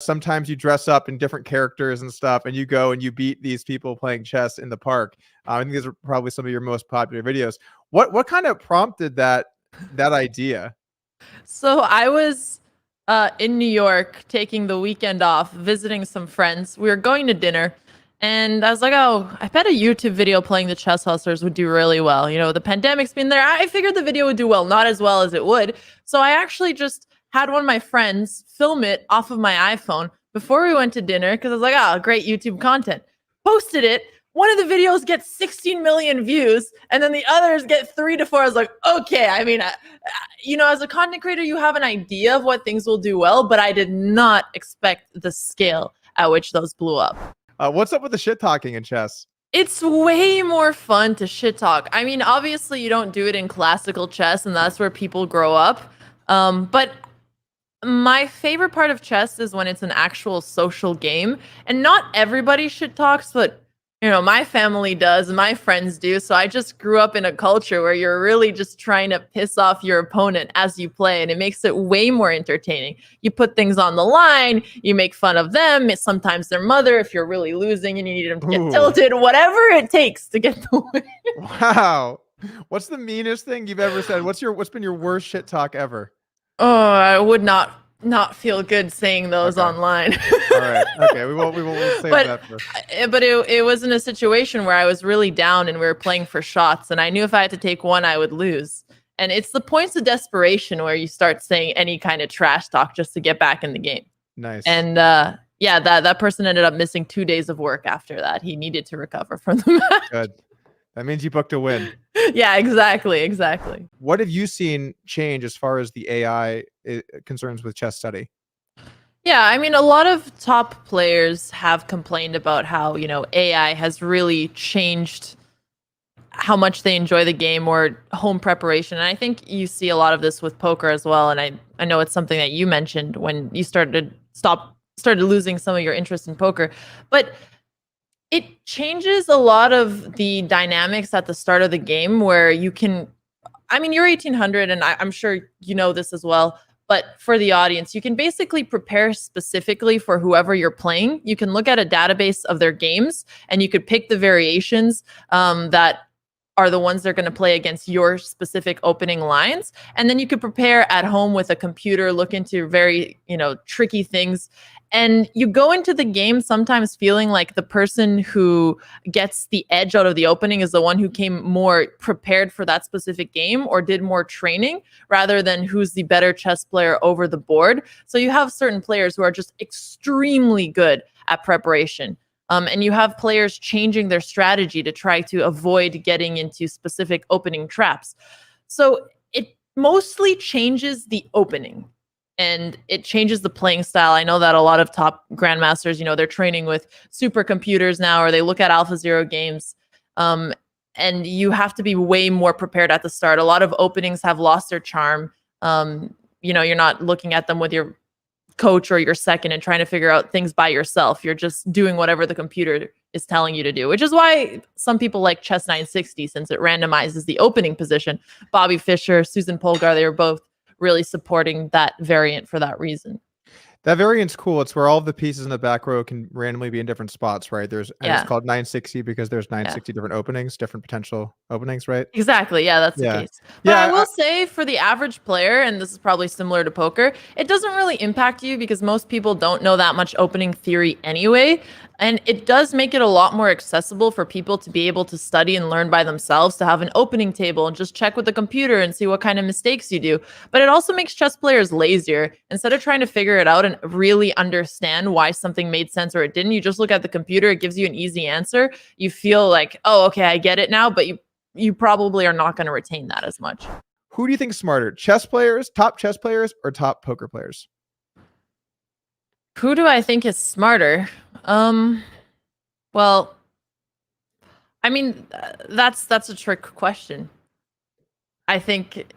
sometimes you dress up in different characters and stuff, and you go and you beat these people playing chess in the park. I think these are probably some of your most popular videos. What kind of prompted that idea? So I was in New York taking the weekend off, visiting some friends. We were going to dinner, and I was like, oh, I bet a YouTube video playing the Chess Hustlers would do really well. You know, the pandemic's been there. I figured the video would do well, not as well as it would. So I actually just had one of my friends film it off of my iPhone before we went to dinner because I was like, oh, great YouTube content. Posted it. One of the videos gets 16 million views, and then the others get 3 to 4. I was like, okay. I mean, you know, as a content creator, you have an idea of what things will do well, but I did not expect the scale at which those blew up. What's up with the shit talking in chess? It's way more fun to shit talk. I mean, obviously, you don't do it in classical chess, and that's where people grow up. But my favorite part of chess is when it's an actual social game, and not everybody shit talks, but you know, my family does, my friends do. So I just grew up in a culture where you're really just trying to piss off your opponent as you play, and it makes it way more entertaining. You put things on the line, you make fun of them, it's sometimes their mother if you're really losing and you need them to get tilted, whatever it takes to get the win. Wow. What's the meanest thing you've ever said? What's been your worst shit talk ever? Oh, I would not feel good saying those online. All right. Okay. We'll save that for. But it was in a situation where I was really down and we were playing for shots, and I knew if I had to take one, I would lose. And it's the points of desperation where you start saying any kind of trash talk just to get back in the game. Nice. And yeah, that person ended up missing 2 days of work after that. He needed to recover from the match. Good. That means you booked a win. Yeah, exactly. What have you seen change as far as the AI concerns with chess study? Yeah, I mean, a lot of top players have complained about how, you know, AI has really changed how much they enjoy the game or home preparation. And I think you see a lot of this with poker as well. And I know it's something that you mentioned when you started losing some of your interest in poker. But it changes a lot of the dynamics at the start of the game where you can, I mean, you're 1800 and I'm sure you know this as well, but for the audience, you can basically prepare specifically for whoever you're playing. You can look at a database of their games and you could pick the variations that are the ones they're going to play against your specific opening lines. And then you could prepare at home with a computer, look into very, you know, tricky things. And you go into the game sometimes feeling like the person who gets the edge out of the opening is the one who came more prepared for that specific game or did more training rather than who's the better chess player over the board. So you have certain players who are just extremely good at preparation. And you have players changing their strategy to try to avoid getting into specific opening traps. So it mostly changes the opening. And it changes the playing style. I know that a lot of top grandmasters, you know, they're training with supercomputers now, or they look at AlphaZero games. And you have to be way more prepared at the start. A lot of openings have lost their charm. You know, you're not looking at them with your coach or your second and trying to figure out things by yourself. You're just doing whatever the computer is telling you to do, which is why some people like Chess 960, since it randomizes the opening position. Bobby Fischer, Susan Polgar, they were both really supporting that variant for that reason. That variant's cool. It's where all of the pieces in the back row can randomly be in different spots, right? And it's called 960 because there's 960 different openings, different potential openings, right? Exactly. Yeah, that's the case. But I will say for the average player, and this is probably similar to poker, it doesn't really impact you because most people don't know that much opening theory anyway. And it does make it a lot more accessible for people to be able to study and learn by themselves, to have an opening table and just check with the computer and see what kind of mistakes you do. But it also makes chess players lazier. Instead of trying to figure it out and really understand why something made sense or it didn't, you just look at the computer, it gives you an easy answer. You feel like, oh, okay, I get it now, but you probably are not going to retain that as much. Who do you think is smarter, chess players, top chess players, or top poker players? Who do I think is smarter? Well, I mean, that's a trick question. I think,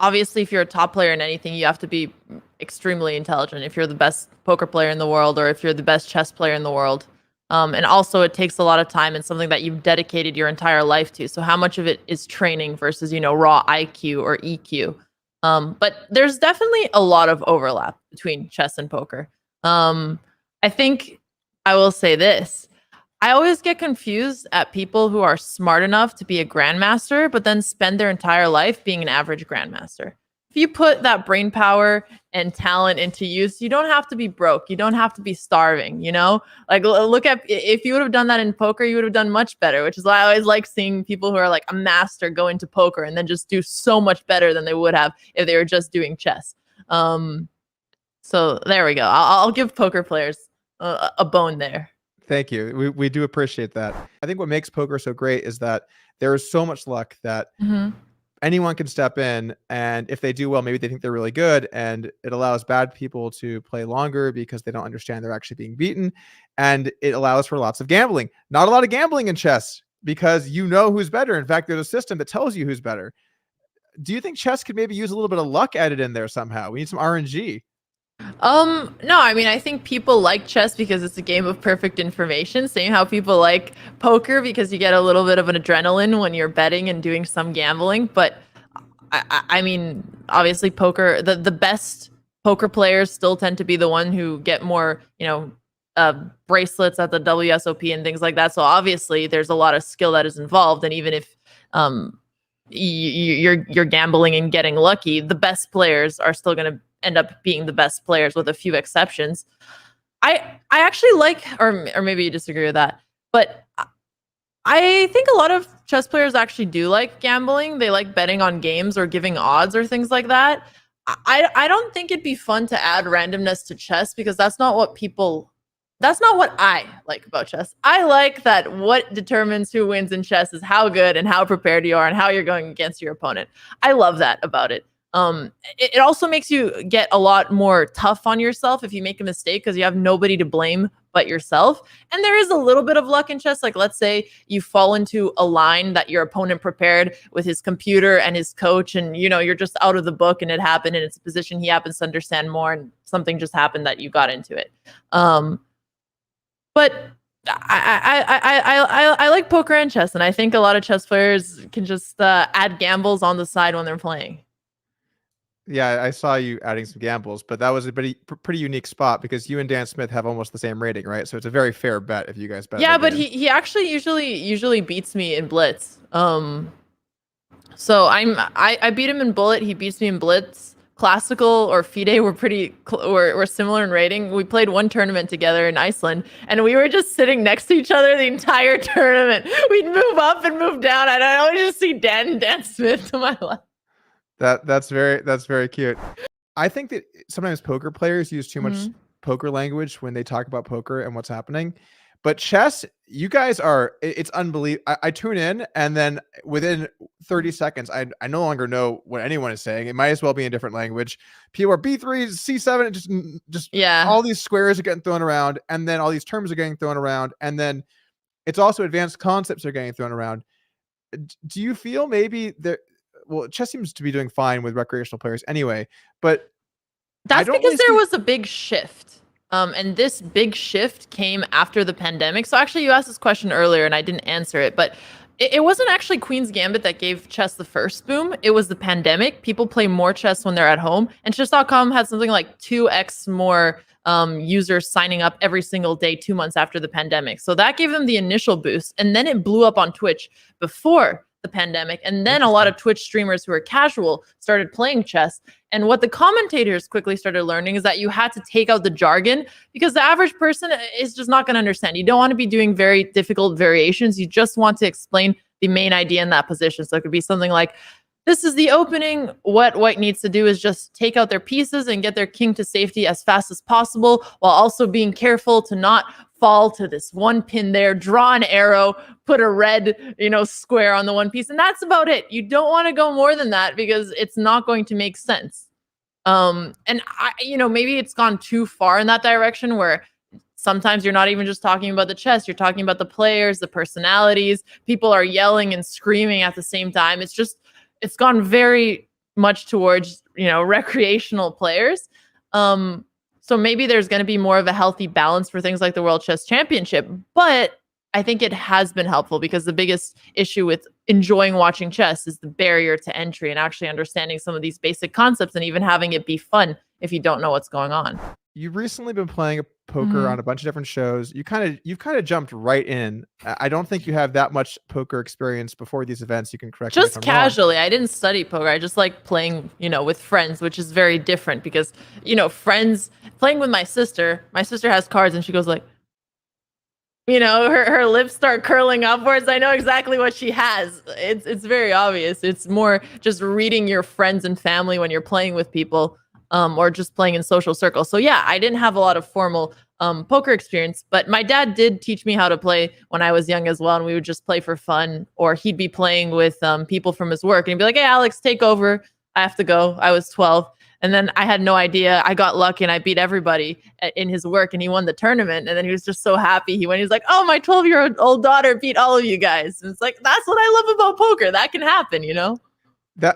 obviously, if you're a top player in anything, you have to be extremely intelligent. If you're the best poker player in the world, or if you're the best chess player in the world. And also, it takes a lot of time and something that you've dedicated your entire life to. So how much of it is training versus, you know, raw IQ or EQ? But there's definitely a lot of overlap between chess and poker. I think I will say this. I always get confused at people who are smart enough to be a grandmaster, but then spend their entire life being an average grandmaster. If you put that brain power and talent into use, you don't have to be broke. You don't have to be starving, you know? Like, look at, if you would have done that in poker, you would have done much better, which is why I always like seeing people who are like a master go into poker and then just do so much better than they would have if they were just doing chess. So there we go. I'll give poker players a bone there. Thank you. We do appreciate that. I think what makes poker so great is that there is so much luck that anyone can step in, and if they do well, maybe they think they're really good, and it allows bad people to play longer because they don't understand they're actually being beaten, and it allows for lots of gambling. Not a lot of gambling in chess because you know who's better. In fact, there's a system that tells you who's better. Do you think chess could maybe use a little bit of luck added in there somehow? We need some RNG. No, I mean, I think people like chess because it's a game of perfect information. Same how people like poker because you get a little bit of an adrenaline when you're betting and doing some gambling. But I mean, obviously poker, the best poker players still tend to be the one who get more, bracelets at the WSOP and things like that. So obviously there's a lot of skill that is involved. And even if, you're gambling and getting lucky, the best players are still going to end up being the best players with a few exceptions. I actually like, or maybe you disagree with that, but I think a lot of chess players actually do like gambling. They like betting on games or giving odds or things like that. I don't think it'd be fun to add randomness to chess because that's not what I like about chess. I like that what determines who wins in chess is how good and how prepared you are and how you're going against your opponent. I love that about it. It also makes you get a lot more tough on yourself if you make a mistake because you have nobody to blame but yourself. And there is a little bit of luck in chess. Like, let's say you fall into a line that your opponent prepared with his computer and his coach, and you're just out of the book and it happened and it's a position he happens to understand more and something just happened that you got into it. But I like poker and chess, and I think a lot of chess players can just add gambles on the side when they're playing. Yeah, I saw you adding some gambles, but that was a pretty unique spot because you and Dan Smith have almost the same rating, right? So it's a very fair bet if you guys bet. Yeah, but he actually usually beats me in Blitz. So I beat him in Bullet. He beats me in Blitz. Classical or FIDE were similar in rating. We played one tournament together in Iceland, and we were just sitting next to each other the entire tournament. We'd move up and move down, and I always just see Dan Smith to my left. That's very cute. I think that sometimes poker players use too much poker language when they talk about poker and what's happening. But chess, you guys it's unbelievable. I tune in and then within 30 seconds, I no longer know what anyone is saying. It might as well be in a different language. People are B3, C7, just all these squares are getting thrown around, and then all these terms are getting thrown around, and then it's also advanced concepts are getting thrown around. Do you feel maybe chess seems to be doing fine with recreational players anyway, but that's because there was a big shift. And this big shift came after the pandemic. So actually you asked this question earlier and I didn't answer it, but it wasn't actually Queen's Gambit that gave chess the first boom. It was the pandemic. People play more chess when they're at home, and chess.com had something like 2x more users signing up every single day 2 months after the pandemic. So that gave them the initial boost, and then it blew up on Twitch before the pandemic. And then a lot of Twitch streamers who are casual started playing chess. And what the commentators quickly started learning is that you had to take out the jargon because the average person is just not going to understand. You don't want to be doing very difficult variations. You just want to explain the main idea in that position. So it could be something like, this is the opening. What white needs to do is just take out their pieces and get their king to safety as fast as possible, while also being careful to not fall to this one pin there, draw an arrow, put a red, square on the one piece. And that's about it. You don't want to go more than that because it's not going to make sense. And maybe it's gone too far in that direction where sometimes you're not even just talking about the chess, you're talking about the players, the personalities, people are yelling and screaming at the same time. It's gone very much towards, recreational players. So maybe there's going to be more of a healthy balance for things like the World Chess Championship. But I think it has been helpful because the biggest issue with enjoying watching chess is the barrier to entry and actually understanding some of these basic concepts and even having it be fun if you don't know what's going on. You've recently been playing poker on a bunch of different shows. You've kind of jumped right in. I don't think you have that much poker experience before these events. You can correct me if Just I'm casually. wrong. I didn't study poker. I just like playing, with friends, which is very different because, friends playing with my sister has cards and she goes like, her lips start curling upwards. I know exactly what she has. It's very obvious. It's more just reading your friends and family when you're playing with people, or just playing in social circles. So yeah, I didn't have a lot of formal poker experience, but my dad did teach me how to play when I was young as well. And we would just play for fun, or he'd be playing with people from his work and he'd be like, "Hey, Alex, take over. I have to go." I was 12. And then I had no idea. I got lucky and I beat everybody in his work and he won the tournament. And then he was just so happy. He was like, "Oh, my 12-year-old daughter beat all of you guys." And it's like, that's what I love about poker. That can happen,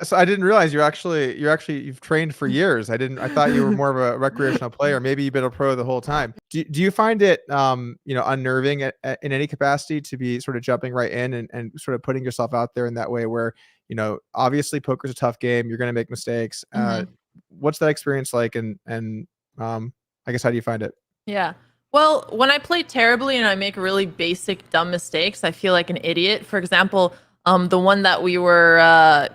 So I didn't realize you've trained for years. I thought you were more of a recreational player. Maybe you've been a pro the whole time. Do you find it unnerving in any capacity to be sort of jumping right in and sort of putting yourself out there in that way where, obviously poker's a tough game. You're going to make mistakes. What's that experience like? And I guess, how do you find it? Yeah. Well, when I play terribly and I make really basic, dumb mistakes, I feel like an idiot. For example, the one that we were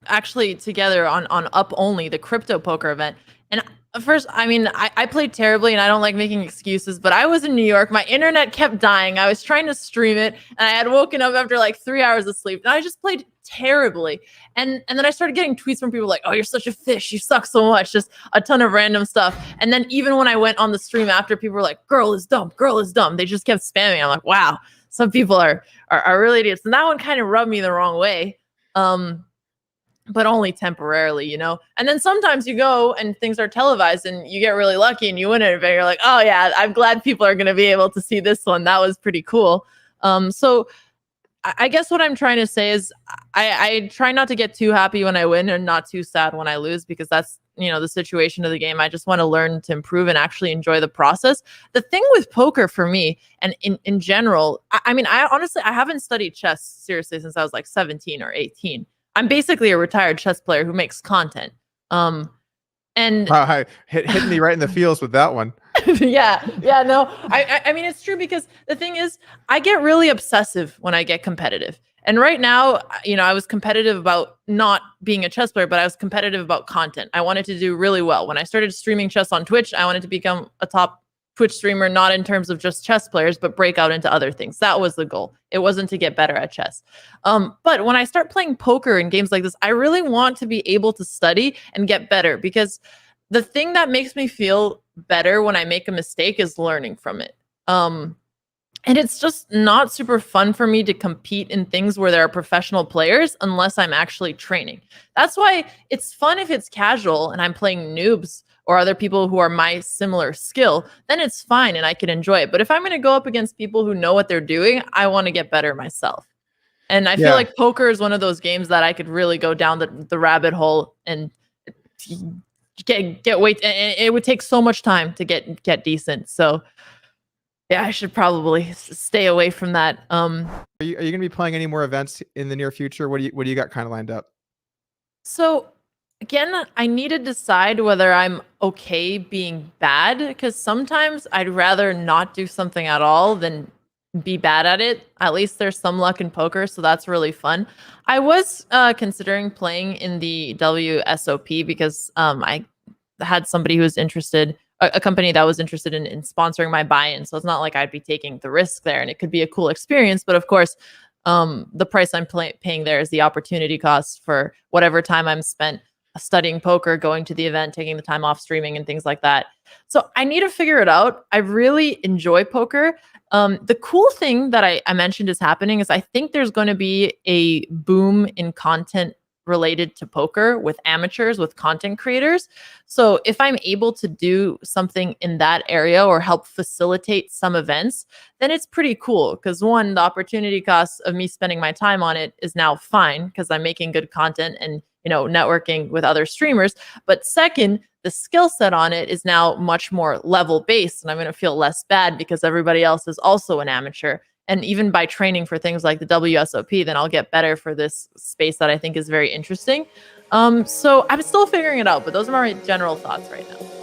actually together on Up Only, the crypto poker event. And first, I played terribly and I don't like making excuses, but I was in New York. My internet kept dying. I was trying to stream it and I had woken up after like 3 hours of sleep and I just played terribly. And then I started getting tweets from people like, "Oh, you're such a fish. You suck so much." Just a ton of random stuff. And then even when I went on the stream after, people were like, "Girl is dumb. Girl is dumb." They just kept spamming. I'm like, wow, some people are really idiots. And that one kind of rubbed me the wrong way. But only temporarily, And then sometimes you go and things are televised and you get really lucky and you win it. And you're like, "Oh yeah, I'm glad people are going to be able to see this one. That was pretty cool." So I guess what I'm trying to say is I try not to get too happy when I win and not too sad when I lose, because that's, the situation of the game. I just want to learn to improve and actually enjoy the process. The thing with poker for me and in general, I honestly, I haven't studied chess seriously since I was like 17 or 18. I'm basically a retired chess player who makes content. And hitting me right in the feels with that one. yeah, no, I mean, it's true because the thing is, I get really obsessive when I get competitive. And right now, I was competitive about not being a chess player, but I was competitive about content. I wanted to do really well. When I started streaming chess on Twitch, I wanted to become a top Twitch streamer, not in terms of just chess players, but break out into other things. That was the goal. It wasn't to get better at chess. But when I start playing poker and games like this, I really want to be able to study and get better, because the thing that makes me feel better when I make a mistake is learning from it. And it's just not super fun for me to compete in things where there are professional players unless I'm actually training. That's why it's fun if it's casual and I'm playing noobs or other people who are my similar skill, then it's fine and I can enjoy it. But if I'm going to go up against people who know what they're doing, I want to get better myself. And I feel like poker is one of those games that I could really go down the rabbit hole and get weight. And it would take so much time to get decent. So yeah, I should probably stay away from that. Are you going to be playing any more events in the near future? What do you got kind of lined up? So again, I need to decide whether I'm okay being bad, because sometimes I'd rather not do something at all than be bad at it. At least there's some luck in poker, so that's really fun. I was considering playing in the WSOP because I had somebody who was interested, a company that was interested in sponsoring my buy-in. So it's not like I'd be taking the risk there, and it could be a cool experience. But of course, the price I'm paying there is the opportunity cost for whatever time I'm spent studying poker, going to the event, taking the time off streaming and things like that. So I need to figure it out. I really enjoy poker. The cool thing that I mentioned is happening is I think there's going to be a boom in content related to poker with amateurs, with content creators. So if I'm able to do something in that area or help facilitate some events, then it's pretty cool. Because one, the opportunity cost of me spending my time on it is now fine because I'm making good content and networking with other streamers. But second, the skill set on it is now much more level based, and I'm going to feel less bad because everybody else is also an amateur And even by training for things like the WSOP, then I'll get better for this space that I think is very interesting. So I'm still figuring it out, but those are my general thoughts right now.